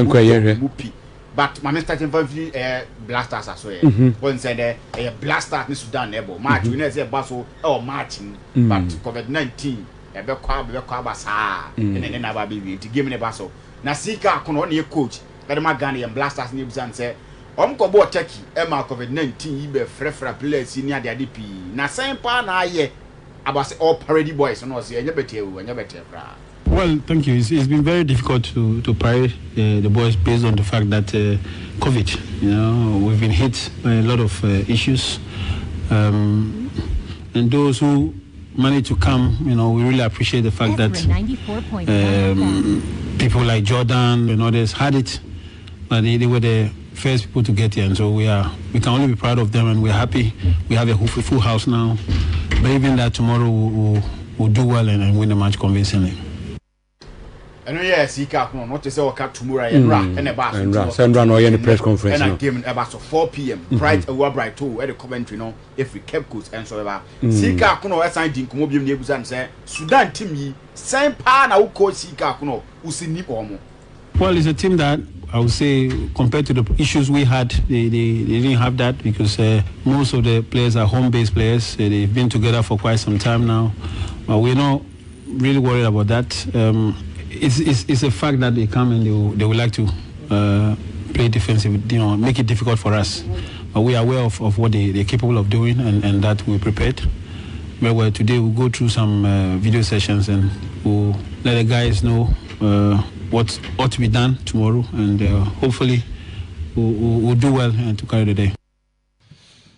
mupi but my starting from blasters as well one said blasters in Sudan ebo match we know say baso or marching but COVID-19 ebe kwa basa ene na ba be game ne baso na sika kono ne coach but my Ghana blasters ne busan say omkobo Turkey ma COVID-19 ibe frefra players ni ade pi na sempa na aye about all parody boys no say anya better fra. Well, thank you. It's been very difficult to parade the boys based on the fact that COVID, you know, we've been hit by a lot of issues, and those who managed to come, you know, we really appreciate the fact that people like Jordan and others had it, but they were the first people to get here, and so we can only be proud of them, and we're happy. We have a full house now, believing that tomorrow we'll do well and win the match convincingly. And yes, he can't not to say what tomorrow and about Sandra no in the press conference and game about 4 p.m. Bright bright too at the commentary no if we kept good and so ever. Sika kuno assign din kumo biem nebuza and say Sudan team yi same pa na uko Sika kuno usini omo. Well, it's a team that I would say compared to the issues we had, they didn't have that because most of the players are home-based players. They've been together for quite some time now. But we're not really worried about that. It's a fact that they come and they would like to play defensive, you know, make it difficult for us. But we are aware of what they're capable of doing and that we're prepared. Well, today we'll go through some video sessions and we'll let the guys know what ought to be done tomorrow, and hopefully we'll do well to carry the day.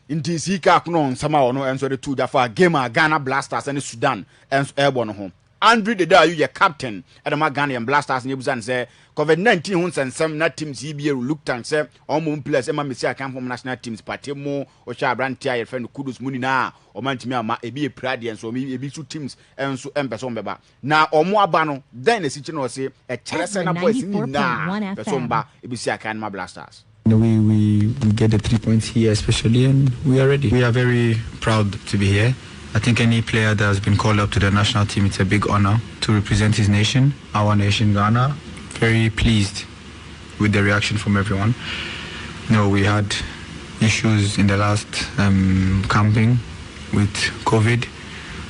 Inti Sika kuno sama ono enso the two dafa game Ghana Blasters and Sudan and airborne home. Andrew Deda you captain at the Ghana Blasters and Yebuzan say COVID-19 hun sensem na teams EBA reluctant say omo players ema mesia come from national teams party mo o sha brantia your friend Kudus Muni na o mantimi ama ebi prade and so ebi two teams enso empeso mbeba na omo aba no then esichi no say e kire say na boys ni na peso mba ebi sia kan ma Blasters. We get the 3 points here especially, and we are ready. We are very proud to be here. I think any player that has been called up to the national team, it's a big honor to represent his nation, our nation, Ghana. Very pleased with the reaction from everyone. You know, we had issues in the last camping with COVID,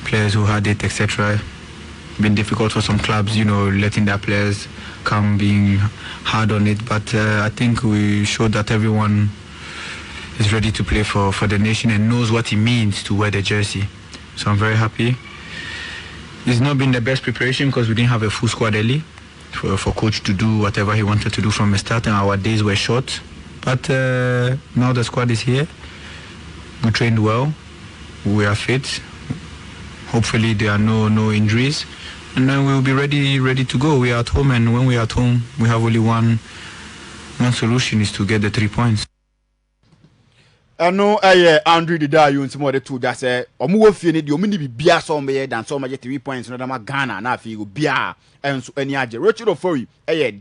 players who had it, etc. Been difficult for some clubs, you know, letting their players come, being hard on it. But I think we showed that everyone is ready to play for the nation and knows what it means to wear the jersey. So I'm very happy. It's not been the best preparation because we didn't have a full squad early for coach to do whatever he wanted to do from the start, and our days were short. But now the squad is here. We trained well. We are fit. Hopefully there are no injuries, and then we will be ready to go. We are at home, and when we are at home, we have only one solution, is to get the 3 points. No, Andrew Deda you ntimo de two that say omo wo fie ne de omo ni bibia so me dan so me 3 points no da ma Ghana na afi go bia enso ani age Richard Ofori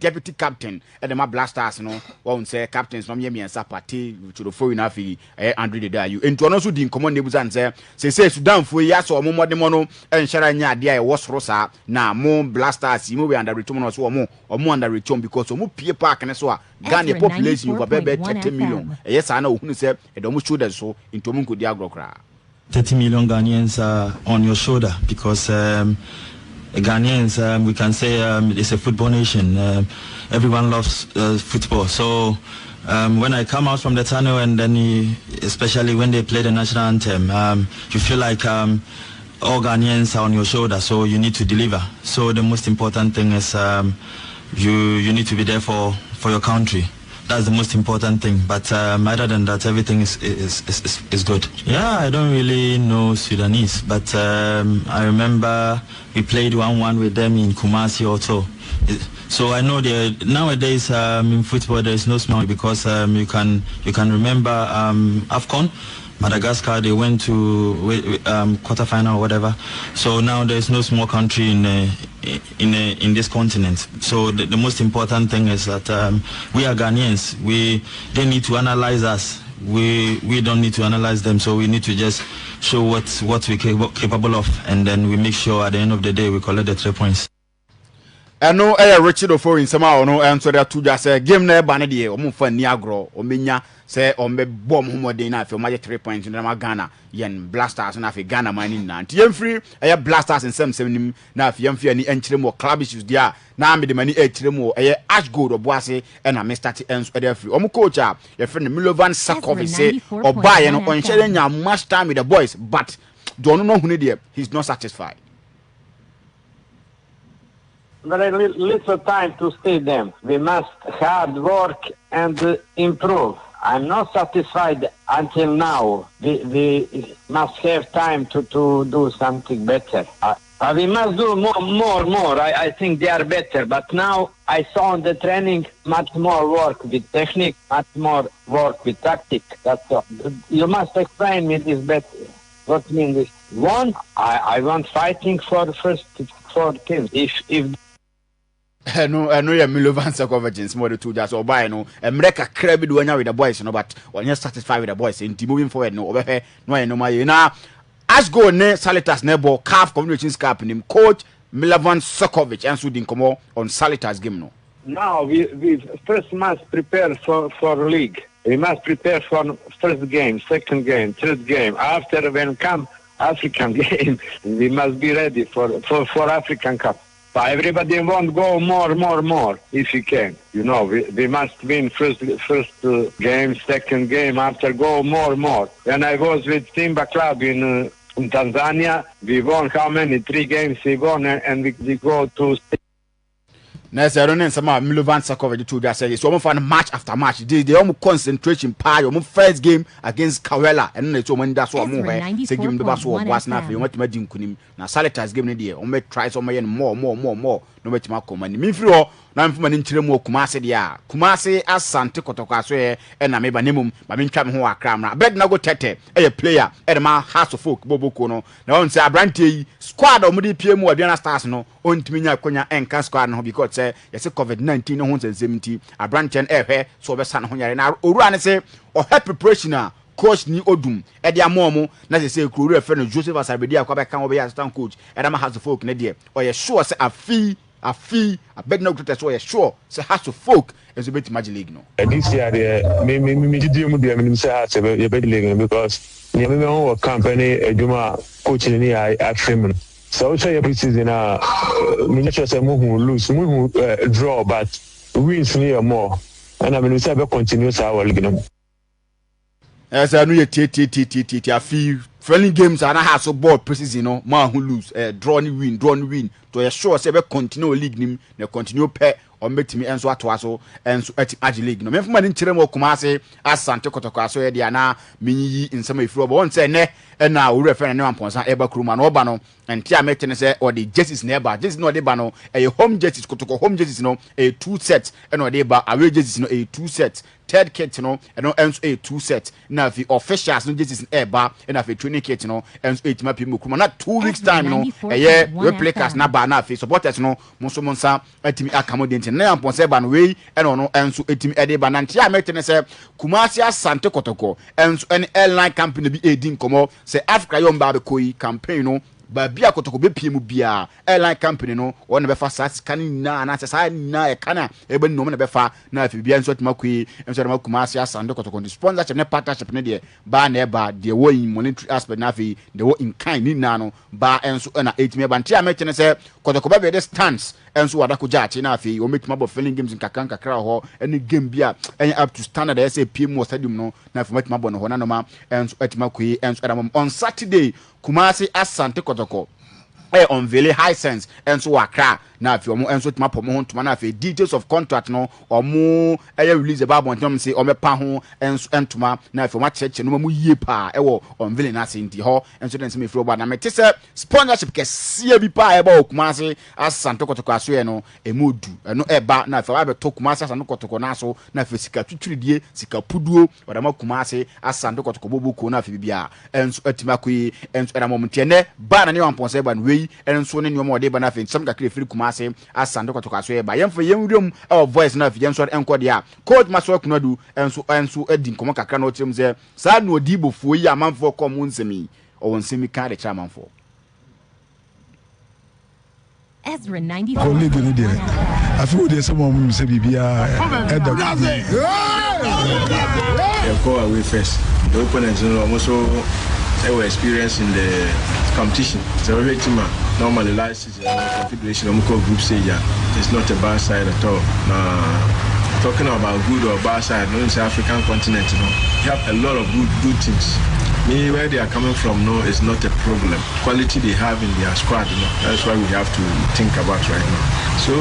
deputy captain at the Blasters no won say captains no me miensa party Richard Ofori na afi Andrew Deda you ento no so di nkomo nebuza nse say Sudan fo ya so omo modemo no enhyara nya ade a wo soro sa na mo Blasters mo we under return no so omo under return because omo pie park ne so a Ghana population over 30 million yes I know who say e do mo shoulder so into mo kodi agrokra 30 million Ghanaians are on your shoulder because Ghanaians, we can say it's a football nation. Everyone loves football. So when I come out from the tunnel and then especially when they play the national anthem, you feel like all Ghanaians are on your shoulder, so you need to deliver. So the most important thing is you need to be there for your country. That's the most important thing. But other than that, everything is good. Yeah, I don't really know Sudanese, but I remember we played 1-1 with them in Kumasi also. So I know nowadays in football there is no small because you can remember AFCON. Madagascar, they went to quarterfinal or whatever. So now there is no small country in this continent. So the most important thing is that we are Ghanaians. They need to analyze us. We don't need to analyze them. So we need to just show what we're capable of, and then we make sure at the end of the day we collect the 3 points. eno Richard Ofori nsema ono enso de to just game na eba ne de o mfa ni agro o menya se o me bom homodin na afi o ma 3 points na ma Ghana yen Blasters na afi Ghana man ni na nti yemfiri Blasters nsem nim na afi yemfi ani enkyere mo club issues dia na me de mani ekyere mo Ash Gold oboase na me start enso de afi o mo coach a ye friend Milovan Sakovic say oba ye no onhyere nya match time with the boys but don't know who there he's not satisfied. Very little time to stay them. We must hard work and improve. I'm not satisfied until now. We must have time to do something better. We must do more. I think they are better. But now I saw in the training much more work with technique, much more work with tactic. That's all. You must explain me this better. What means this? One, I want fighting for the first 4 teams. If no ya Milovan Sakovic more to just obey no America crab do anya with the boys no but when you satisfied with the boys in moving forward no obey no my na Ash Gold ne Salitas ne ball CAF Communications Cup nim coach Milovan Sakovic and Sudin come on Salitas game no. Now we first must prepare for league. We must prepare for first game, second game, third game. After when come African game, we must be ready for African Cup. But everybody won't go more if you can. You know, we must win first game, second game, after go more. When I was with Simba Club in Tanzania, we won how many? 3 games we won and we go to... Nessa, I don't know some Milovan Sakovic to just say so fun match after match. They almost concentration pie. First game against Kawela and then so when that's what more. Say give him the bass or was nothing. What imagine kunim. Now Salitas game the on try some more. No bet ma come and me free na mfuma ni nkyere mu Kumase dia. Kumase Asante Kotoko so e na me ba nemum ba me ntwa me ho akra mra. Beg na go tete e player e ma House of Folk boboko no. Na won say abrante yi squad o mu di pie mu Aduana Stars no ontimi nya konya enka squad no because say yes COVID-19 no ho nsɛmti abrante en ehwe so be sa no ho yare na owura ne say o help preparation a coach ni odum e dia momo na say kuro refer no Joseph Asabedi akwa be kan wo be assistant coach e ma House of Folk ne dia o ye sure say afi I beg no to say sure say House of Folk is a bit magic league no. This year me did mu dey me say House of bit league because me on company eduma coach ni I film. So say every season me just say mo lose mo draw but wins me more and I mean we say be continue say our league no. As I know you I feel friendly games and I have so ball preseason no man who lose draw ni win to assure say be continue league nim na continue pay or metimi enso atoaso enso ati agi league no me fuma ni nkyere mo Kumase Asante Kotoko aso ye dia na menyi nsema efiro bo won say ne na o refer ne wamponsa eba kuruma no oba no enti a mete ne say or the jerseys na eba jerseys no de ba no home jerseys Kotoko home jerseys no 2 sets and or de ba away jerseys no 2 sets third kit no and enso 2 sets na fi officials no jerseys eba na fi training kit no enso 8 ma pimu kuruma na 2 weeks time no replicas na ba na fi supporters no monso monsa atimi accommodate na yamponsa eba no we no enso etimi ede ba na ntia mete ne say Kumase Asante Kotoko enso an airline company bi edin komo say Africa yomba be koi campaign no ba bia Kotoko be pie mu bia airline company no won be fa scan na say na e kana e be no na be fa na afi bia enso tima koi enso na Kumase Asante Kotoko the sponsorship ne partnership ne de ba na e ba de wo in monetary aspect na afi de wo in kind ni na no ba enso na etimi ba ntia mete ne say Kotoko be the stance enso wadako jachi na afi o metima bo filling games in kakra ho any game bia any up to standard I say PM stadium no na afi metima bo no ho na no ma enso etima koi enso edam on Saturday Kumase Asante Kotoko on Valley High Sense enso wakra na afi omo enso tima pomo ho ntoma na afi details of contract no omo release ba bon tom say omepa ho enso entoma na afi omo cheche no mu yie pa ewo on Valley na senti ho enso den se me fro ba na mete se sponsorship kese bi pa eba Kumase Asante Kotoko aso ye no emodu eno eba na afi ba to Kumase Asante Kotoko na so na afi sika twitwiridie sika puduo wadama Kumase Asante Kotoko boboko na afi bibia enso atima koi enso era momte ne ba na ne wamponse ba no wei enso ne nyoma ode ba na afi sam kakre firi Kumase Asante Kotoko aso ye ba yemfa yemwurum our voice na afi yenso enkode a coach Maso Kunadu enso edin komo kakra na otirem ze sa na odibo fuo yi amanfo kom nsemi o nsemi ka de chamanfo Ezra 90. Colleague in there. I feel there's someone who say Bibia at the go away first. The opponents also they were experienced in the competition. So every team normally last season configuration of group stage it's not a bad side at all. Talking about good or bad side, no, it's African continent, you have a lot of good teams. Where they are coming from, no, is not a problem. Quality they have in their squad, that's why we have to think about right now. So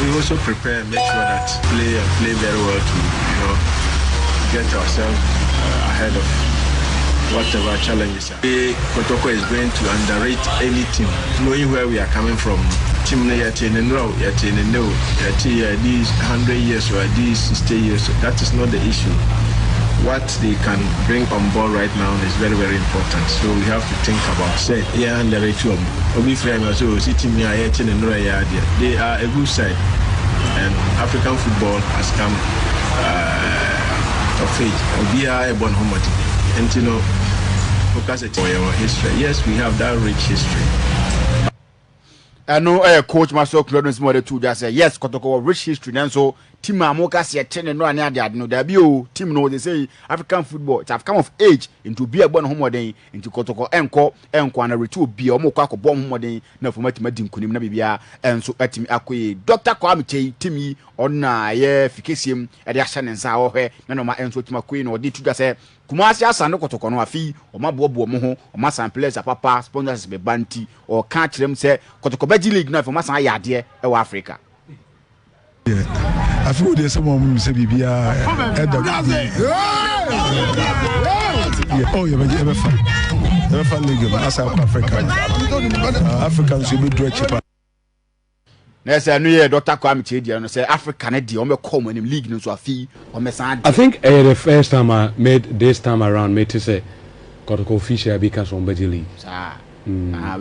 we also prepare, make sure that play very well to, get ourselves ahead of whatever challenges are. Kotoko is going to underrate any team, knowing where we are coming from. Team these 100 years or these 60 years. So that is not the issue. What they can bring on board right now is very, very important. So we have to think about say, underrate them. They are a good side, and African football has come of age. We are a born homody, and focus on our history. Yes, we have that rich history. I know coach Marcel Claude more too just say yes, Kotoko rich history and so team Amoka say 10 and no there be team no they say African football it have come of age into be a born homody into Kotoko enko and retu be omoka ko born homody na for madim kunim na bibia and so atimi akoye Dr. Kwame Chei timi onna ye fikesiem e de ahye nsa wo hwe na no ma enso tima koyi no de tu just say Kumasi asande Kotoko no afi o mabobo mo ho o masample papa sponsors be banti o ka kirem say Kotoko Beji League na for masan yade e wa Africa. I feel there's someone who say Bibia at the oh, you're ever fun league as Africa. Africans will be direct. Next new year, Dr. Kwame Chedi say Africa na di o me come in league no so afi o me san. I think the first time I made this time around made to say Kotoko official because on Beji League.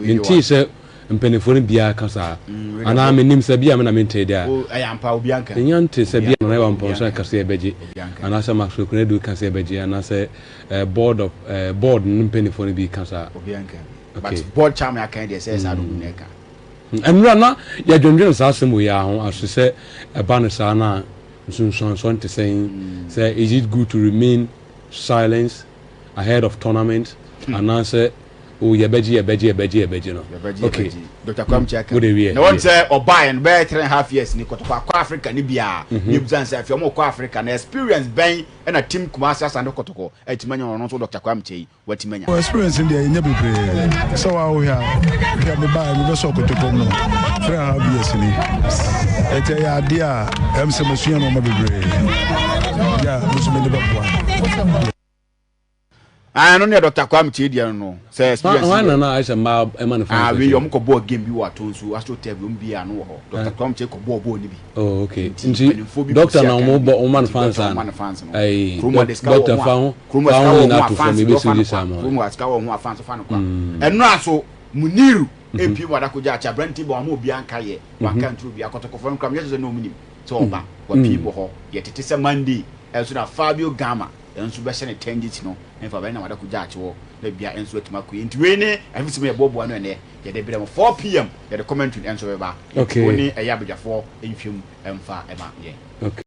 Inti say mpenefoni bia kasa ana menim se bia me na mente dia o ayampa obi anka nyante se bia na wampo so kasa beji ana se max kunedu kasa beji ana se board mpenefoni bi kasa obi anka but board chairman aka dey say sa do neka enra na ya dwendwen sa asemo ya ho aso se eba no sa na nsunson to saying say is it good to remain silent ahead of tournament and answer oh yeah beji no okay Dr. Kwame Chei no one say obai and be 3.5 years ni Kotoko kwa Africa ni bia ni buzan say afio mo kwa Africa na experience ben na team Kumasi asande Kotoko etimanya no so Dr. Kwame Chei watimanya experience in there nyabe pre so we have me buy me so Kotoko no 3.5 years ni ete ya dia em se mesuya no mabebre ya musu me ne ba I don't know Dr. Kwame Chedi no say experience. No I say ma manufacture. We yom ko ball game bi wa to so astro tv bi anu ho. Dr. Kwame Chedi ko ball ni bi. Oh okay. Doctor na mo manufacture. Ai Doctor fa na to from be so this am. From was ka wo ho afan so fa no kwa. Eno aso Muniru MP wada ko ja Brenti bo am obi anka ye. Wa kan tru bi Kotoko from kram yes no munim. So oba wa people ho ye tete se Monday elso na Fabio Gama enso be se ne tangent no enfa ba na wada ko ja wo na bia enso atima ko enti we ne afisi me bobo no ne ye de bire mo 4 pm ye de commentary enso be ba okay oni eya bedwafo enfim emfa ema ye okay.